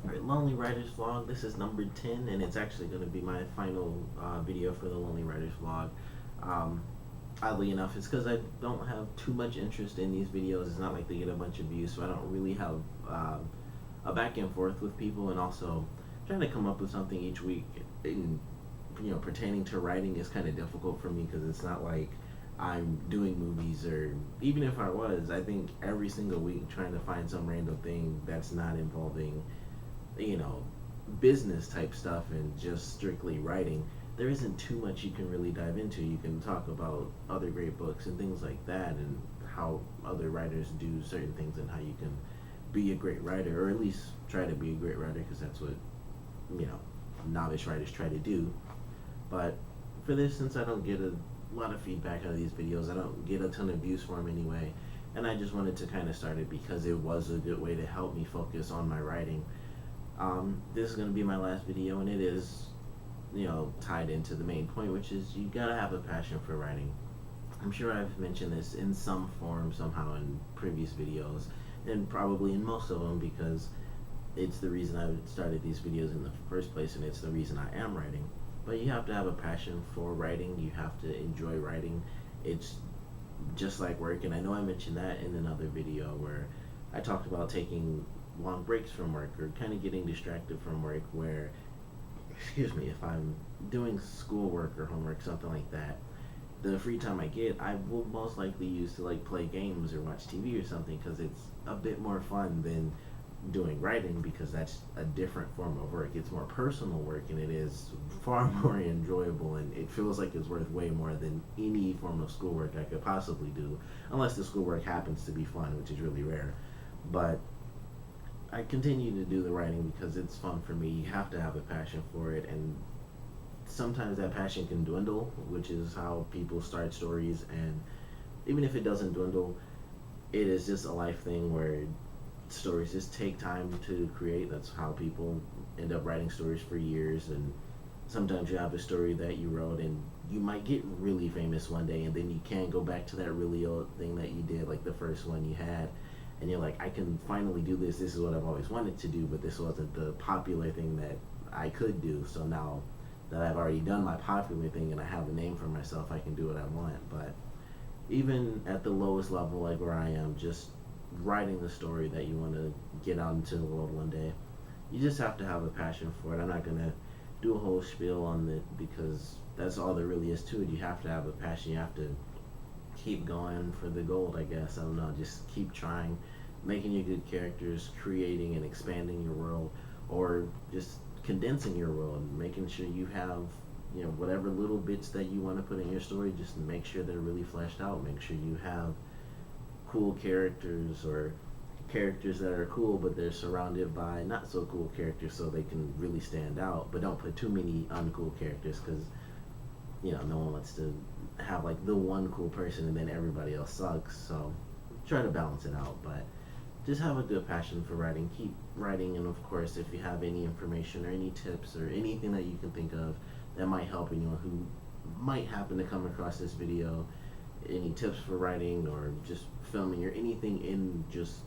Alright, Lonely Writers Vlog. This is number 10, and it's actually going to be my final video for the Lonely Writers Vlog. Um, Oddly enough, it's because I don't have too much interest in these videos. It's not like they get a bunch of views, so I don't really have a back and forth with people, and also trying to come up with something each week in, pertaining to writing is kind of difficult for me because it's not like I'm doing movies, or even if I was, I think every single week trying to find some random thing that's not involving you know, business type stuff and just strictly writing, there isn't too much you can really dive into. You can talk about other great books and things like that, and how other writers do certain things, and how you can be a great writer, or at least try to be a great writer, because that's what, you know, novice writers try to do. But for this, since I don't get a lot of feedback out of these videos, I don't get a ton of views for them anyway, and I just wanted to kind of start it because it was a good way to help me focus on my writing. This is going to be my last video, and it is, tied into the main point, which is you gotta have a passion for writing. I'm sure I've mentioned this in some form, somehow, in previous videos, and probably in most of them, because it's the reason I started these videos in the first place, and it's the reason I am writing. But you have to have a passion for writing, you have to enjoy writing. It's just like work, and I know I mentioned that in another video where I talked about taking long breaks from work, or kind of getting distracted from work, where, excuse me, if I'm doing schoolwork or homework, something like that, the free time I get, I will most likely use to like play games or watch TV or something, because it's a bit more fun than doing writing, because that's a different form of work. It's more personal work, and it is far more enjoyable, and it feels like it's worth way more than any form of schoolwork I could possibly do, unless the schoolwork happens to be fun, which is really rare. But I continue to do the writing because it's fun for me. You have to have a passion for it, and sometimes that passion can dwindle, which is how people start stories. And even if it doesn't dwindle, it is just a life thing where stories just take time to create. That's how people end up writing stories for years. And sometimes you have a story that you wrote, and you might get really famous one day, and then you can go back to that really old thing that you did, like the first one you had, and you're like, I can finally do this. This is what I've always wanted to do, but this wasn't the popular thing that I could do. So now that I've already done my popular thing and I have a name for myself, I can do what I want. But even at the lowest level, like where I am, just writing the story that you want to get out into the world one day, you just have to have a passion for it. I'm not gonna do a whole spiel on it, because that's all there really is to it. You have to have a passion. You have to keep going for the gold, I guess. I don't know. Just keep trying, making your good characters, creating and expanding your world, or just condensing your world, making sure you have, whatever little bits that you want to put in your story, just make sure they're really fleshed out. Make sure you have cool characters, or characters that are cool, but they're surrounded by not so cool characters, so they can really stand out. But don't put too many uncool characters, because no one wants to have like the one cool person and then everybody else sucks. So try to balance it out, but just have a good passion for writing. Keep writing, and of course, if you have any information or any tips or anything that you can think of that might help anyone who might happen to come across this video, any tips for writing or just filming or anything in just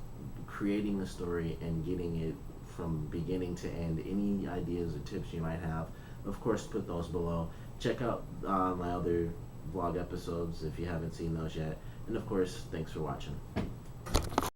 creating a story and getting it from beginning to end, any ideas or tips you might have, of course, put those below. Check out my other vlog episodes if you haven't seen those yet. And of course, thanks for watching.